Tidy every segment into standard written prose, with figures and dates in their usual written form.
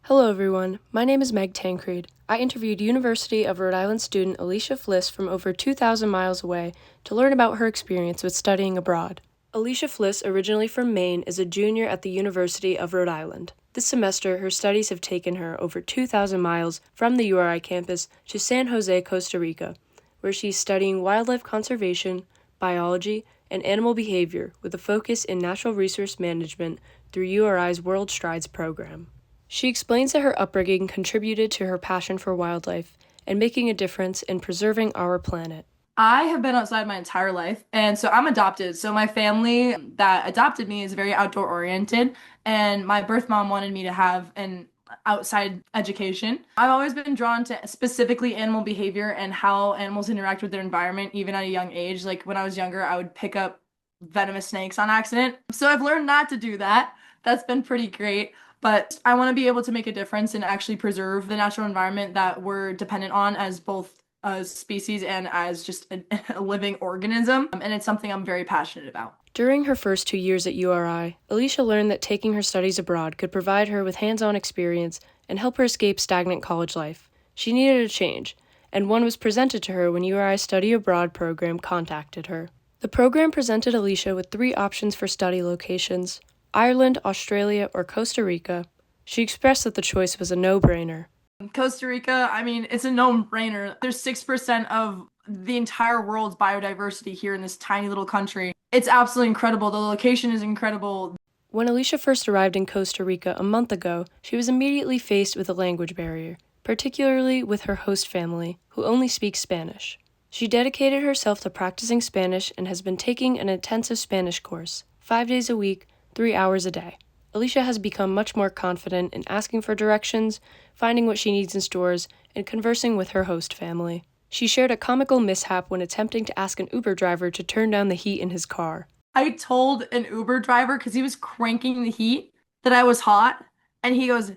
Hello everyone, my name is Meg Tancred. I interviewed University of Rhode Island student Alicia Flis from over 2,000 miles away to learn about her experience with studying abroad. Alicia Flis, originally from Maine, is a junior at the University of Rhode Island. This semester, her studies have taken her over 2,000 miles from the URI campus to San Jose, Costa Rica, where she's studying wildlife conservation, biology, and animal behavior with a focus in natural resource management through URI's World Strides program. She explains that her upbringing contributed to her passion for wildlife and making a difference in preserving our planet. I have been outside my entire life, and so I'm adopted. So my family that adopted me is very outdoor oriented, and my birth mom wanted me to have an outside education. I've always been drawn to specifically animal behavior and how animals interact with their environment, even at a young age. Like when I was younger, I would pick up venomous snakes on accident. So I've learned not to do that. That's been pretty great. But I want to be able to make a difference and actually preserve the natural environment that we're dependent on as both a species and as just a living organism. And it's something I'm very passionate about. During her first 2 years at URI, Alicia learned that taking her studies abroad could provide her with hands-on experience and help her escape stagnant college life. She needed a change, and one was presented to her when URI's Study Abroad program contacted her. The program presented Alicia with 3 options for study locations: Ireland, Australia, or Costa Rica. She expressed that the choice was a no-brainer. Costa Rica, I mean, it's a no-brainer. There's 6% of the entire world's biodiversity here in this tiny little country. It's absolutely incredible. The location is incredible. When Alicia first arrived in Costa Rica a month ago, she was immediately faced with a language barrier, particularly with her host family, who only speaks Spanish. She dedicated herself to practicing Spanish and has been taking an intensive Spanish course, 5 days a week, 3 hours a day. Alicia has become much more confident in asking for directions, finding what she needs in stores, and conversing with her host family. She shared a comical mishap when attempting to ask an Uber driver to turn down the heat in his car. I told an Uber driver, because he was cranking the heat, that I was hot, and he goes,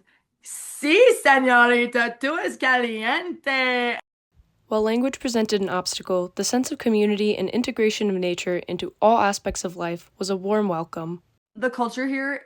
"Sí, señorita, tú es caliente." While language presented an obstacle, the sense of community and integration of nature into all aspects of life was a warm welcome. The culture here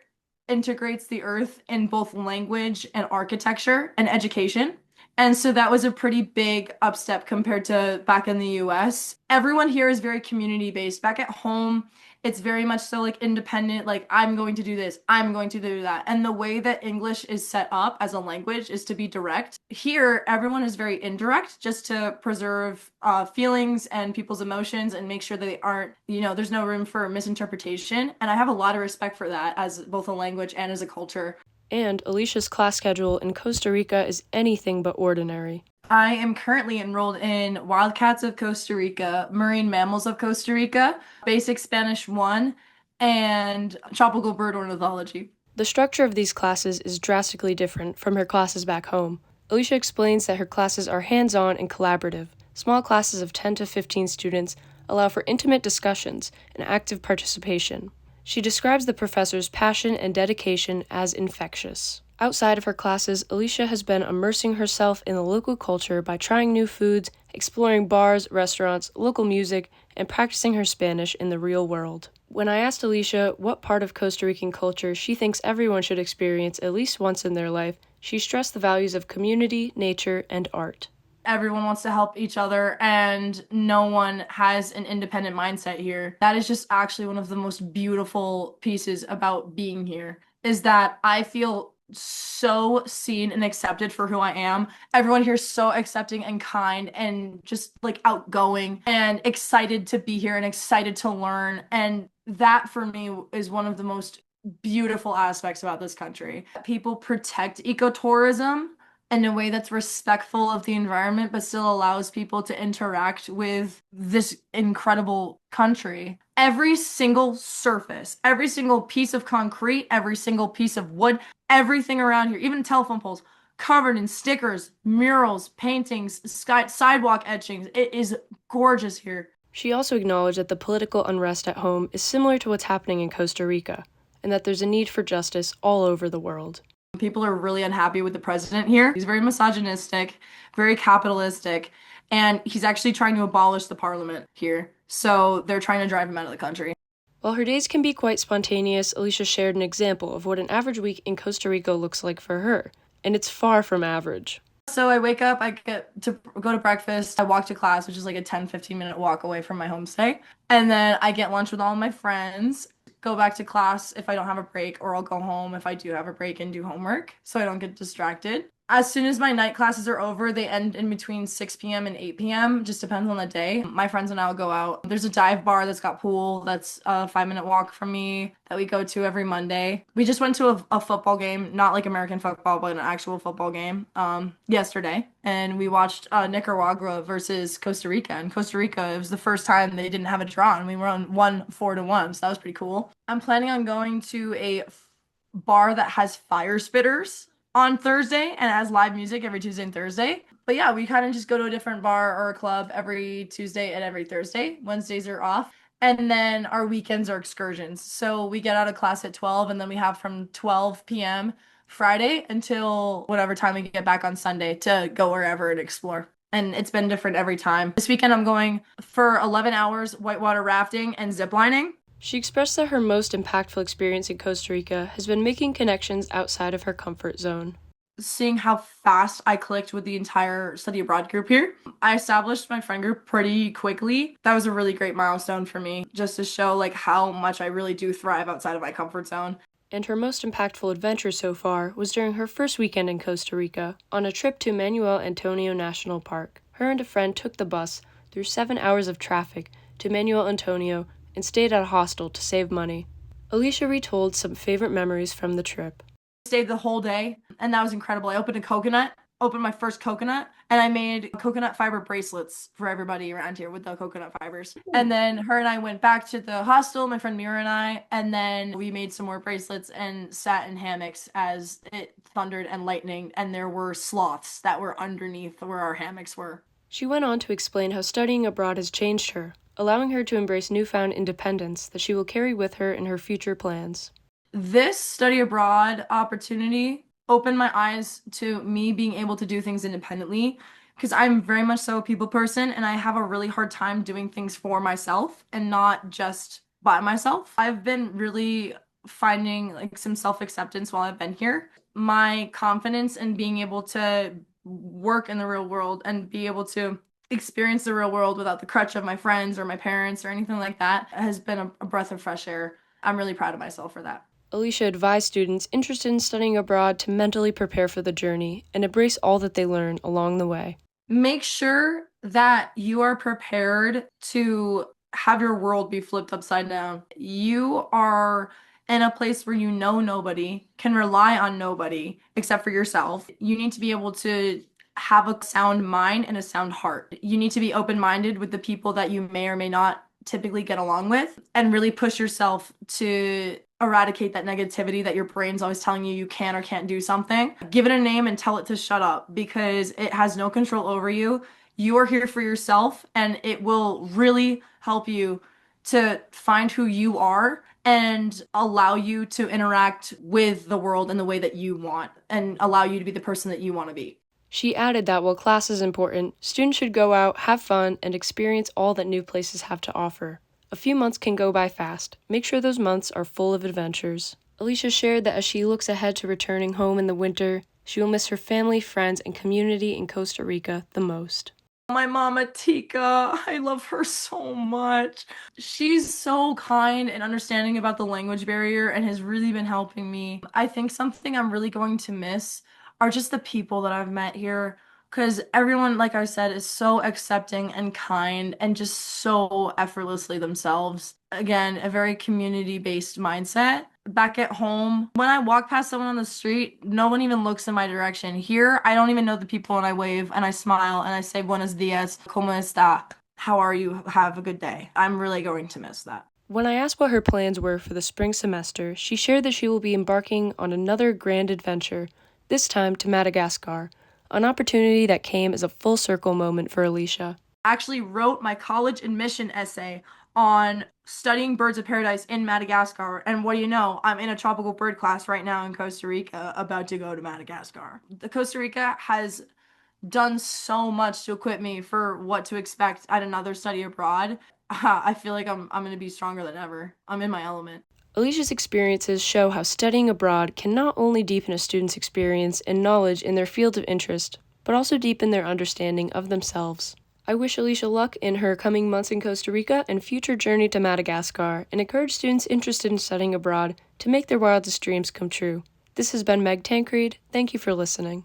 integrates the earth in both language and architecture and education. And so that was a pretty big upstep compared to back in the US. Everyone here is very community based. Back at home, it's very much so like independent, like I'm going to do this, I'm going to do that. And the way that English is set up as a language is to be direct. Here, everyone is very indirect just to preserve feelings and people's emotions and make sure that they aren't, there's no room for misinterpretation. And I have a lot of respect for that as both a language and as a culture. And Alicia's class schedule in Costa Rica is anything but ordinary. I am currently enrolled in Wildcats of Costa Rica, Marine Mammals of Costa Rica, Basic Spanish 1, and Tropical Bird Ornithology. The structure of these classes is drastically different from her classes back home. Alicia explains that her classes are hands-on and collaborative. Small classes of 10 to 15 students allow for intimate discussions and active participation. She describes the professor's passion and dedication as infectious. Outside of her classes, Alicia has been immersing herself in the local culture by trying new foods, exploring bars, restaurants, local music, and practicing her Spanish in the real world. When I asked Alicia what part of Costa Rican culture she thinks everyone should experience at least once in their life, she stressed the values of community, nature, and art. Everyone wants to help each other, and no one has an independent mindset here. That is just actually one of the most beautiful pieces about being here, is that I feel so seen and accepted for who I am. Everyone here is so accepting and kind and just like outgoing and excited to be here and excited to learn. And that for me is one of the most beautiful aspects about this country. People protect ecotourism in a way that's respectful of the environment, but still allows people to interact with this incredible country. Every single surface, every single piece of concrete, every single piece of wood, everything around here, even telephone poles, covered in stickers, murals, paintings, sidewalk etchings. It is gorgeous here. She also acknowledged that the political unrest at home is similar to what's happening in Costa Rica, and that there's a need for justice all over the world. People are really unhappy with the president here. He's very misogynistic, very capitalistic, and he's actually trying to abolish the parliament here. So they're trying to drive him out of the country. While her days can be quite spontaneous, Alicia shared an example of what an average week in Costa Rica looks like for her. and it's far from average. So I wake up, I get to go to breakfast, I walk to class, which is like a 10-15 minute walk away from my homestay. And then I get lunch with all of my friends, go back to class if I don't have a break, or I'll go home if I do have a break and do homework so I don't get distracted. As soon as my night classes are over, they end in between 6 p.m. and 8 p.m. Just depends on the day. My friends and I will go out. There's a dive bar that's got pool that's a 5 minute walk from me that we go to every Monday. We just went to a football game, not like American football, but an actual football game yesterday. And we watched Nicaragua versus Costa Rica. And Costa Rica, it was the first time they didn't have a draw, and we were on 1-4-1. So that was pretty cool. I'm planning on going to a bar that has fire spitters on Thursday and it has live music every Tuesday and Thursday. But yeah, we kind of just go to a different bar or a club every Tuesday and every Thursday. Wednesdays are off. And then our weekends are excursions. So we get out of class at 12 and then we have from 12 p.m. Friday until whatever time we get back on Sunday to go wherever and explore. And it's been different every time. This weekend I'm going for 11 hours whitewater rafting and zip lining. She expressed that her most impactful experience in Costa Rica has been making connections outside of her comfort zone. Seeing how fast I clicked with the entire study abroad group here. I established my friend group pretty quickly. That was a really great milestone for me, just to show like how much I really do thrive outside of my comfort zone. And her most impactful adventure so far was during her first weekend in Costa Rica, on a trip to Manuel Antonio National Park. Her and a friend took the bus through 7 hours of traffic to Manuel Antonio and stayed at a hostel to save money. Alicia retold some favorite memories from the trip. Stayed the whole day, and that was incredible. I opened my first coconut, and I made coconut fiber bracelets for everybody around here with the coconut fibers. And then her and I went back to the hostel, my friend Mira and I, and then we made some more bracelets and sat in hammocks as it thundered and lightning, and there were sloths that were underneath where our hammocks were. She went on to explain how studying abroad has changed her, allowing her to embrace newfound independence that she will carry with her in her future plans. This study abroad opportunity opened my eyes to me being able to do things independently because I'm very much so a people person and I have a really hard time doing things for myself and not just by myself. I've been really finding like some self-acceptance while I've been here. My confidence in being able to work in the real world and be able to experience the real world without the crutch of my friends or my parents or anything like that has been a breath of fresh air. I'm really proud of myself for that. Alicia advised students interested in studying abroad to mentally prepare for the journey and embrace all that they learn along the way. Make sure that you are prepared to have your world be flipped upside down. You are in a place where you know nobody, can rely on nobody except for yourself. You need to be able to have a sound mind and a sound heart. You need to be open-minded with the people that you may or may not typically get along with and really push yourself to eradicate that negativity that your brain's always telling you can or can't do something. Give it a name and tell it to shut up because it has no control over you. You are here for yourself and it will really help you to find who you are and allow you to interact with the world in the way that you want and allow you to be the person that you want to be. She added that while class is important, students should go out, have fun, and experience all that new places have to offer. A few months can go by fast. Make sure those months are full of adventures. Alicia shared that as she looks ahead to returning home in the winter, she will miss her family, friends, and community in Costa Rica the most. My mama Tika, I love her so much. She's so kind and understanding about the language barrier and has really been helping me. I think something I'm really going to miss are just the people that I've met here. Because everyone, like I said, is so accepting and kind and just so effortlessly themselves. Again, a very community-based mindset. Back at home, when I walk past someone on the street, no one even looks in my direction. Here, I don't even know the people and I wave and I smile and I say buenos dias, ¿cómo está? How are you? Have a good day. I'm really going to miss that. When I asked what her plans were for the spring semester, she shared that she will be embarking on another grand adventure, this time to Madagascar, an opportunity that came as a full circle moment for Alicia. I actually wrote my college admission essay on studying birds of paradise in Madagascar. And what do you know? I'm in a tropical bird class right now in Costa Rica, about to go to Madagascar. The Costa Rica has done so much to equip me for what to expect at another study abroad. I feel like I'm going to be stronger than ever. I'm in my element. Alicia's experiences show how studying abroad can not only deepen a student's experience and knowledge in their field of interest, but also deepen their understanding of themselves. I wish Alicia luck in her coming months in Costa Rica and future journey to Madagascar, and encourage students interested in studying abroad to make their wildest dreams come true. This has been Meg Tancreed. Thank you for listening.